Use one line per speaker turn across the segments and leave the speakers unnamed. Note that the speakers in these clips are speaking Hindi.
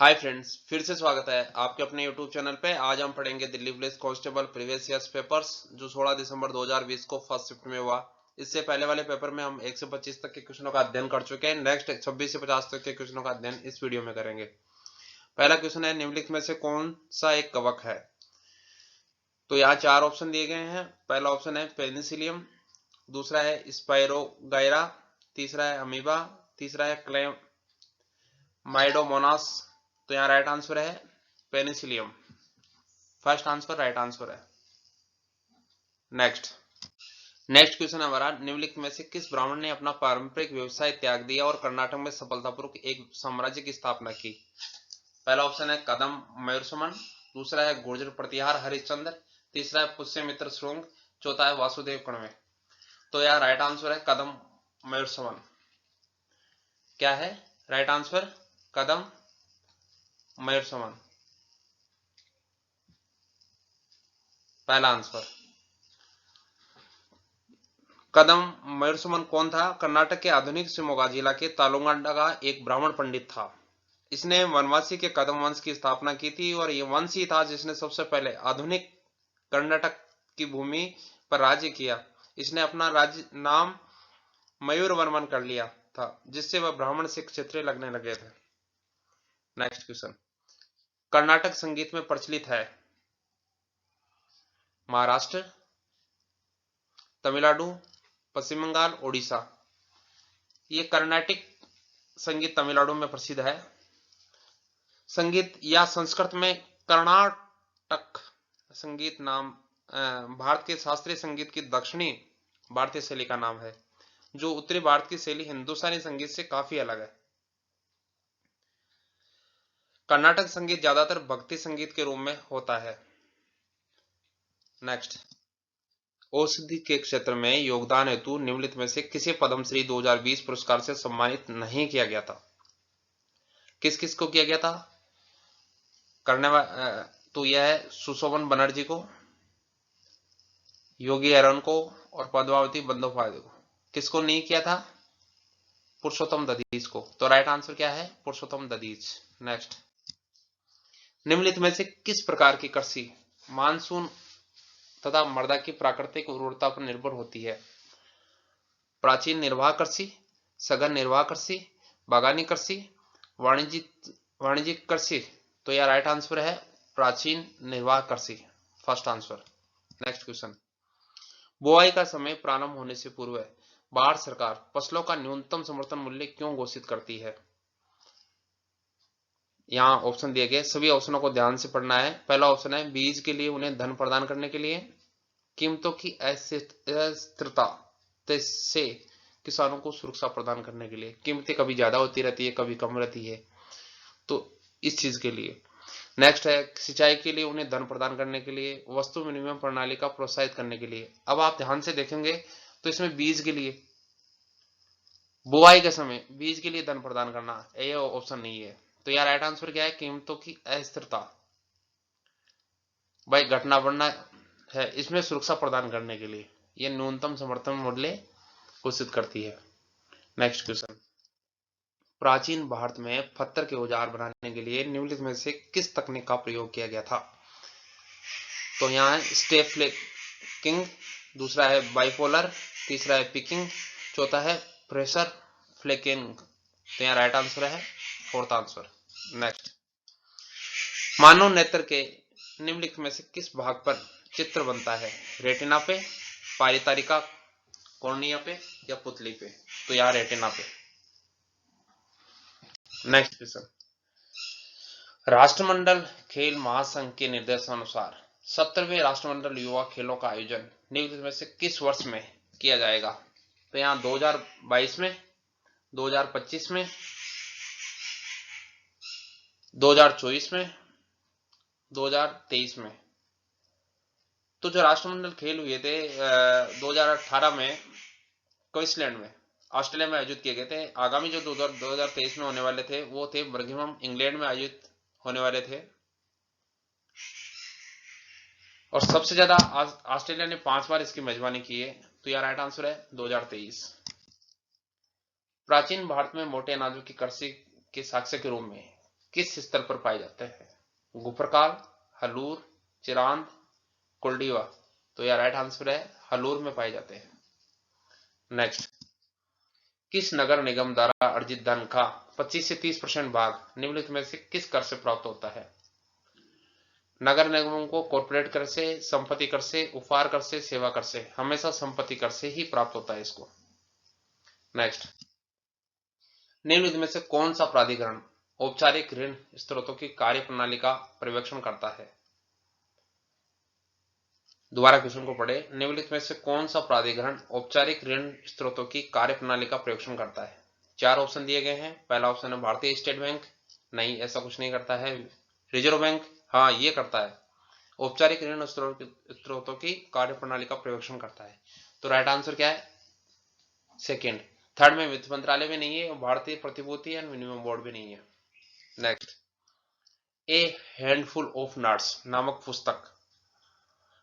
हाय फ्रेंड्स, फिर से स्वागत है आपके अपने यूट्यूब चैनल पे। आज हम पढ़ेंगे Delhi police constable previous years papers जो 16 दिसंबर 2020 को फर्स्ट शिफ्ट में हुआ। इससे पहले वाले पेपर में हम 1 से 25 तक के क्वेश्चनों का अध्ययन कर चुके हैं। नेक्स्ट 26 से 50 तक के क्वेश्चनों का अध्ययन इस वीडियो में करेंगे। पहला क्वेश्चन है, निम्नलिखित में से कौन सा एक कवक है? तो यहाँ 4 ऑप्शन दिए गए हैं। पहला ऑप्शन है पेनिसिलियम, दूसरा है स्पाइरोगाइरा, तीसरा है अमीबा, तीसरा है क्लेमाइडोमोनास। तो यहाँ राइट आंसर है Penicillium. First answer right answer है। नेक्स्ट क्वेश्चन हमारा, निम्नलिखित में से किस ब्राह्मण ने अपना पारंपरिक व्यवसाय त्याग दिया और कर्नाटक में सफलतापूर्वक एक साम्राज्य की स्थापना की? पहला ऑप्शन है कदम मयूरसुमन, दूसरा है गुर्जर प्रतिहार हरिश्चंद्र, तीसरा है पुष्यमित्र श्रृंग, चौथा है वासुदेव कणवे। तो यार राइट आंसर है कदम मयूरसुमन। क्या है राइट आंसर? कदम मयूरसुमन, पहला आंसर। कदम मयूरसुमन कौन था? कर्नाटक के आधुनिक शिमोगा जिला के तालुंगाडा का एक ब्राह्मण पंडित था। इसने वनवासी के कदम वंश की स्थापना की थी और यह वंश ही था जिसने सबसे पहले आधुनिक कर्नाटक की भूमि पर राज्य किया। इसने अपना राज्य नाम मयूर वर्मन कर लिया था, जिससे वह ब्राह्मण से क्षत्रिय लगने लगे थे। नेक्स्ट क्वेश्चन, कर्नाटक संगीत में प्रचलित है महाराष्ट्र, तमिलनाडु, पश्चिम बंगाल, ओडिशा। ये कर्नाटिक संगीत तमिलनाडु में प्रसिद्ध है। संगीत या संस्कृत में कर्नाटक संगीत नाम भारत के शास्त्रीय संगीत की दक्षिणी भारतीय शैली का नाम है, जो उत्तरी भारत की शैली हिंदुस्तानी संगीत से काफी अलग है। कर्नाटक संगीत ज्यादातर भक्ति संगीत के रूप में होता है। नेक्स्ट, औषधि के क्षेत्र में योगदान हेतु निम्नलिखित में से किसे पद्मश्री 2020 पुरस्कार से सम्मानित नहीं किया गया था? किस किस को किया गया था? तो यह है सुशोभन बनर्जी को, योगी एरन को और पद्मावती बंदोपाध्याय को। किसको नहीं किया था? पुरुषोत्तम दधीच को। तो राइट आंसर क्या है? पुरुषोत्तम दधीच। नेक्स्ट, निम्नलिखित में से किस प्रकार की कृषि मानसून तथा मृदा की प्राकृतिक उर्वरता पर निर्भर होती है? प्राचीन निर्वाह कृषि, सघन निर्वाह कृषि, बागानी कृषि, वाणिज्यिक कृषि। तो यह राइट आंसर है प्राचीन निर्वाह कृषि, फर्स्ट आंसर। नेक्स्ट क्वेश्चन, बुआई का समय प्रारंभ होने से पूर्व भारत सरकार फसलों का न्यूनतम समर्थन मूल्य क्यों घोषित करती है? यहाँ ऑप्शन दिए गए, सभी ऑप्शनों को ध्यान से पढ़ना है। पहला ऑप्शन है बीज के लिए उन्हें धन प्रदान करने के लिए, कीमतों की अस्थिरता से किसानों को सुरक्षा प्रदान करने के लिए। कीमतें कभी ज्यादा होती रहती है, कभी कम रहती है, तो इस चीज के लिए। नेक्स्ट है सिंचाई के लिए उन्हें धन प्रदान करने के लिए, वस्तु विनिमय प्रणाली का प्रोत्साहित करने के लिए। अब आप ध्यान से देखेंगे तो इसमें बीज के लिए, बुआई के समय बीज के लिए धन प्रदान करना, ये ऑप्शन नहीं है। तो यार राइट आंसर क्या है? कीमतों की अस्थिरता, भाई घटना बढ़ना है, इसमें सुरक्षा प्रदान करने के लिए यह न्यूनतम समर्थन मूल्य घोषित करती है। नेक्स्ट क्वेश्चन, प्राचीन भारत में पत्थर के औजार बनाने के लिए निम्नलिखित में से किस तकनीक का प्रयोग किया गया था? तो यहाँ स्टेप फ्लेकिंग, दूसरा है बाइपोलर, तीसरा है पिकिंग, चौथा है प्रेशर फ्लेकिंग। तो यहाँ राइट आंसर है फोर्थ आंसर। नेक्स्ट, मानव नेत्र के निम्नलिखित में से किस भाग पर चित्र बनता है? रेटिना पे, पारितारिका कॉर्निया पे या पुतली पे? तो यहाँ रेटिना पे। नेक्स्ट क्वेश्चन, राष्ट्रमंडल खेल महासंघ के निर्देशानुसार 17वें राष्ट्रमंडल युवा खेलों का आयोजन निम्नलिखित में से किस वर्ष में किया जाएगा? तो यहाँ 2022 में, 2025 में, 2024 में, 2023 में। तो जो राष्ट्रमंडल खेल हुए थे 2018 में क्वींसलैंड में, ऑस्ट्रेलिया में आयोजित किए गए थे। आगामी जो 2023 में होने वाले थे वो थे बर्मिंघम इंग्लैंड में आयोजित होने वाले थे। और सबसे ज्यादा ऑस्ट्रेलिया ने 5 बार इसकी मेजबानी की है। तो यह राइट आंसर है 2023। प्राचीन भारत में मोटे अनाजों की कृषि के साक्ष्य के रूप में किस स्तर पर पाए जाते हैं? गुफरकाल, हलूर, चिरांद, कुलडीवा। तो यह राइट आंसर है, हलूर में पाए जाते हैं। नेक्स्ट, किस नगर निगम द्वारा अर्जित धन का 25 से 30% भाग निम्नलिखित में से किस कर से प्राप्त होता है? नगर निगमों को कॉर्पोरेट कर से, संपत्ति कर से, उपहार कर से, सेवा कर से। हमेशा संपत्ति कर से ही प्राप्त होता है इसको। नेक्स्ट, निम्नलिखित में से कौन सा प्राधिकरण औपचारिक ऋण स्रोतों की कार्य प्रणाली का पर्यवेक्षण करता है? दोबारा क्वेश्चन को पढ़े। निम्नलिखित में से कौन सा प्राधिकरण औपचारिक ऋण स्रोतों की कार्य प्रणाली का पर्यवेक्षण करता है? 4 ऑप्शन दिए गए हैं। पहला ऑप्शन है भारतीय स्टेट बैंक, नहीं ऐसा कुछ नहीं करता है। रिजर्व बैंक, हाँ ये करता है, औपचारिक ऋण स्रोतों की कार्य प्रणाली का पर्यवेक्षण करता है। तो राइट आंसर क्या है? सेकेंड। थर्ड में वित्त मंत्रालय भी नहीं है और भारतीय प्रतिभूति एंड विनिमय बोर्ड भी नहीं है। Next, A handful of nuts नामक पुस्तक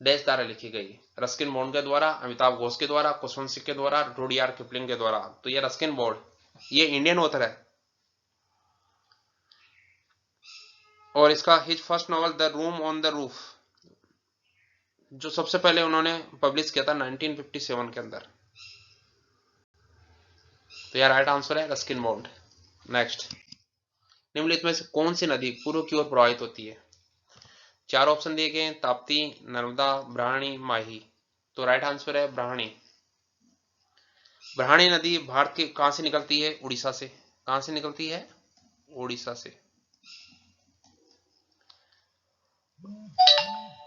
डैश द्वारा लिखी गई? रस्किन बॉन्ड के द्वारा, अमिताभ घोष के द्वारा, कुसवंत सिंह के द्वारा, रुडयार्ड किपलिंग के द्वारा। तो ये रस्किन बॉन्ड, ये इंडियन ऑथर है और इसका his first novel the room on the roof जो सबसे पहले उन्होंने पब्लिश किया था 1957 के अंदर। तो यार राइट आंसर है रस्किन बॉन्ड। नेक्स्ट, निम्नलिखित में से कौन सी नदी पूर्व की ओर प्रवाहित होती है? 4 ऑप्शन दिए गए हैं, ताप्ती, नर्मदा, ब्राह्मणी, माही। तो राइट आंसर है ब्राह्मणी। ब्राह्मणी नदी भारत के कहां से निकलती है? उड़ीसा से। कहां से निकलती है? उड़ीसा से।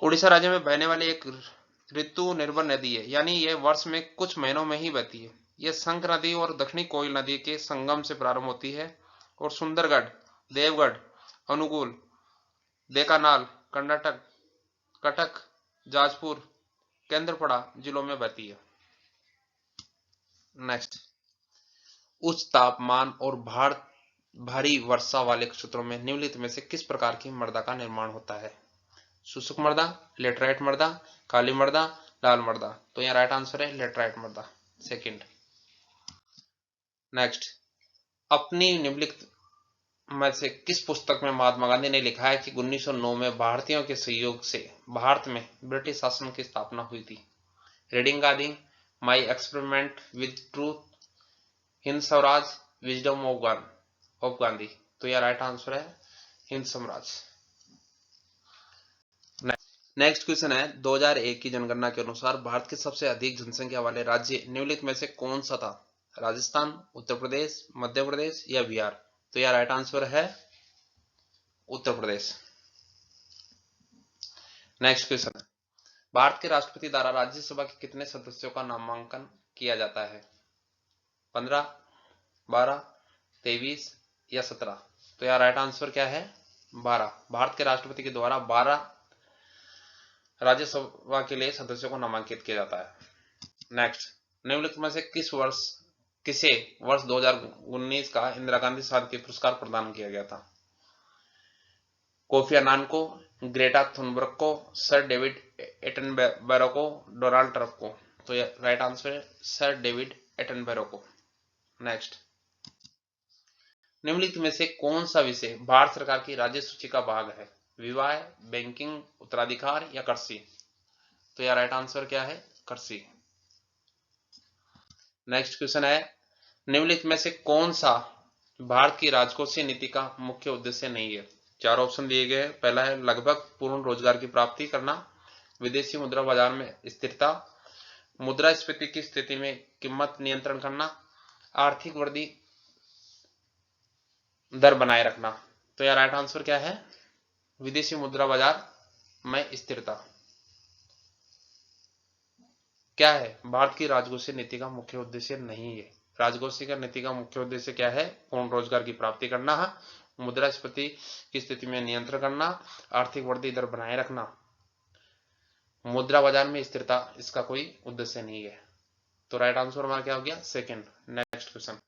उड़ीसा राज्य में बहने वाली एक ऋतु निर्भर नदी है, यानी यह वर्ष में कुछ महीनों में ही बहती है। यह संक नदी और दक्षिणी कोयल नदी के संगम से प्रारंभ होती है और सुंदरगढ़, देवगढ़, अनुगुल, देकानाल, कर्नाटक, कटक, जाजपुर, केंद्रपड़ा जिलों में बहती है। नेक्स्ट, उच्च तापमान और भारी वर्षा वाले क्षेत्रों में निम्नलिखित में से किस प्रकार की मृदा का निर्माण होता है? शुष्क मृदा, लेटराइट मृदा, काली मृदा, लाल मृदा। तो यहाँ राइट आंसर है लेटराइट मृदा, सेकंड। नेक्स्ट, अपनी निम्नलिखित में से किस पुस्तक में महात्मा गांधी ने लिखा है कि 1909 में भारतीयों के सहयोग से भारत में ब्रिटिश शासन की स्थापना हुई थी? Reading Gandhi, my experiment with truth, Hind Swaraj, wisdom of Gandhi. तो यह राइट आंसर है हिंद स्वराज। नेक्स्ट क्वेश्चन है, 2001 की जनगणना के अनुसार भारत के सबसे अधिक जनसंख्या वाले राज्य निम्नलिखित में से कौन सा था? राजस्थान, उत्तर प्रदेश, मध्य प्रदेश या बिहार? तो यह राइट आंसर है उत्तर प्रदेश। नेक्स्ट क्वेश्चन है, भारत के राष्ट्रपति द्वारा राज्यसभा के कितने सदस्यों का नामांकन किया जाता है? 15, 12, 23 या 17? तो यह राइट आंसर क्या है? 12। भारत के राष्ट्रपति के द्वारा 12 राज्यसभा के लिए सदस्यों को नामांकित किया जाता है। नेक्स्ट, निम्नलिखित में से किसे वर्ष 2019 का इंदिरा गांधी शांति पुरस्कार प्रदान किया गया था? कोफी अन्नान को, ग्रेटा थुनबर्ग को, सर डेविड एटनबरो को, डोनाल्ड ट्रंप को? तो यह राइट आंसर है सर डेविड एटनबरो को। नेक्स्ट, निम्नलिखित में से कौन सा विषय भारत सरकार की राज्य सूची का भाग है? विवाह, बैंकिंग, उत्तराधिकार या कृषि? तो यह राइट आंसर क्या है? कृषि। नेक्स्ट क्वेश्चन है, निम्नलिखित में से कौन सा भारत की राजकोषीय नीति का मुख्य उद्देश्य नहीं है? 4 ऑप्शन दिए गए हैं। पहला है लगभग पूर्ण रोजगार की प्राप्ति करना, विदेशी मुद्रा बाजार में स्थिरता, मुद्रास्फीति की स्थिति में कीमत नियंत्रण करना, आर्थिक वृद्धि दर बनाए रखना। तो यह राइट आंसर क्या है? विदेशी मुद्रा बाजार में स्थिरता। क्या है? भारत की राजकोषीय नीति का मुख्य उद्देश्य नहीं है। राजकोषीय नीति का मुख्य उद्देश्य क्या है? पूर्ण रोजगार की प्राप्ति करना, मुद्रास्फीति की स्थिति में नियंत्रण करना, आर्थिक वृद्धि दर बनाए रखना, मुद्रा बाजार में स्थिरता, इसका कोई उद्देश्य नहीं है। तो राइट आंसर हमारा क्या हो गया? सेकंड। नेक्स्ट क्वेश्चन,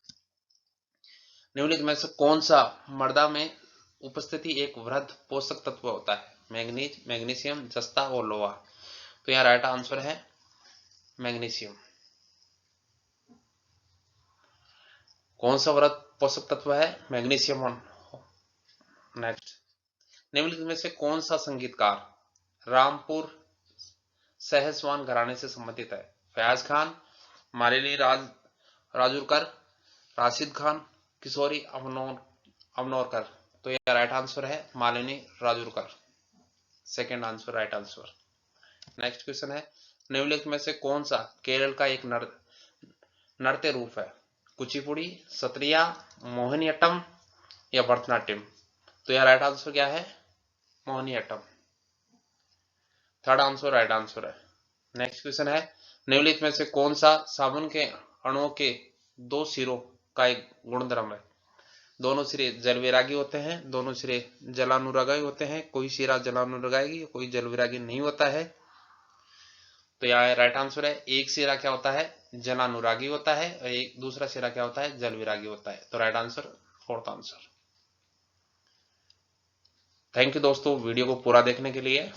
निम्नलिखित में से कौन सा मृदा में उपस्थिति एक वृहद पोषक तत्व होता है? मैग्नीज, मैग्नीशियम, जस्ता और लोहा। तो यहाँ राइट आंसर है मैग्नीशियम। कौन सा वृहद पोषक तत्व है? मैग्नीशियम। नेक्स्ट, निम्नलिखित में से कौन सा संगीतकार रामपुर सहसवान घराने से संबंधित है? फयाज खान, मालिनी राजूरकर, राशिद खान, किशोरी अमनोरकर। तो यह राइट आंसर है Malini Rajurkar, second answer right answer. Next question है, निम्नलिखित में से कौन सा केरल का एक नृत्य रूप है? कुचिपुड़ी, सत्रिया, मोहिनीअट्टम या भरतनाट्यम। तो यह राइट आंसर क्या है? Mohiniyattam, third answer right answer है। नेक्स्ट क्वेश्चन है, निम्नलिखित में से कौन सा साबुन के अणुओं के दो सिरों का एक गुणधर्म है? दोनों सिरे जलविरागी होते हैं, दोनों सिरे जलानुरागी होते हैं, कोई सिरा जलानुरागी कोई जलविरागी नहीं होता है। तो यह राइट आंसर है, एक सिरा क्या होता है? जलानुरागी होता है और एक दूसरा सिरा क्या होता है? जलविरागी होता है। तो right answer fourth answer. Thank you दोस्तों वीडियो को पूरा देखने के लिए।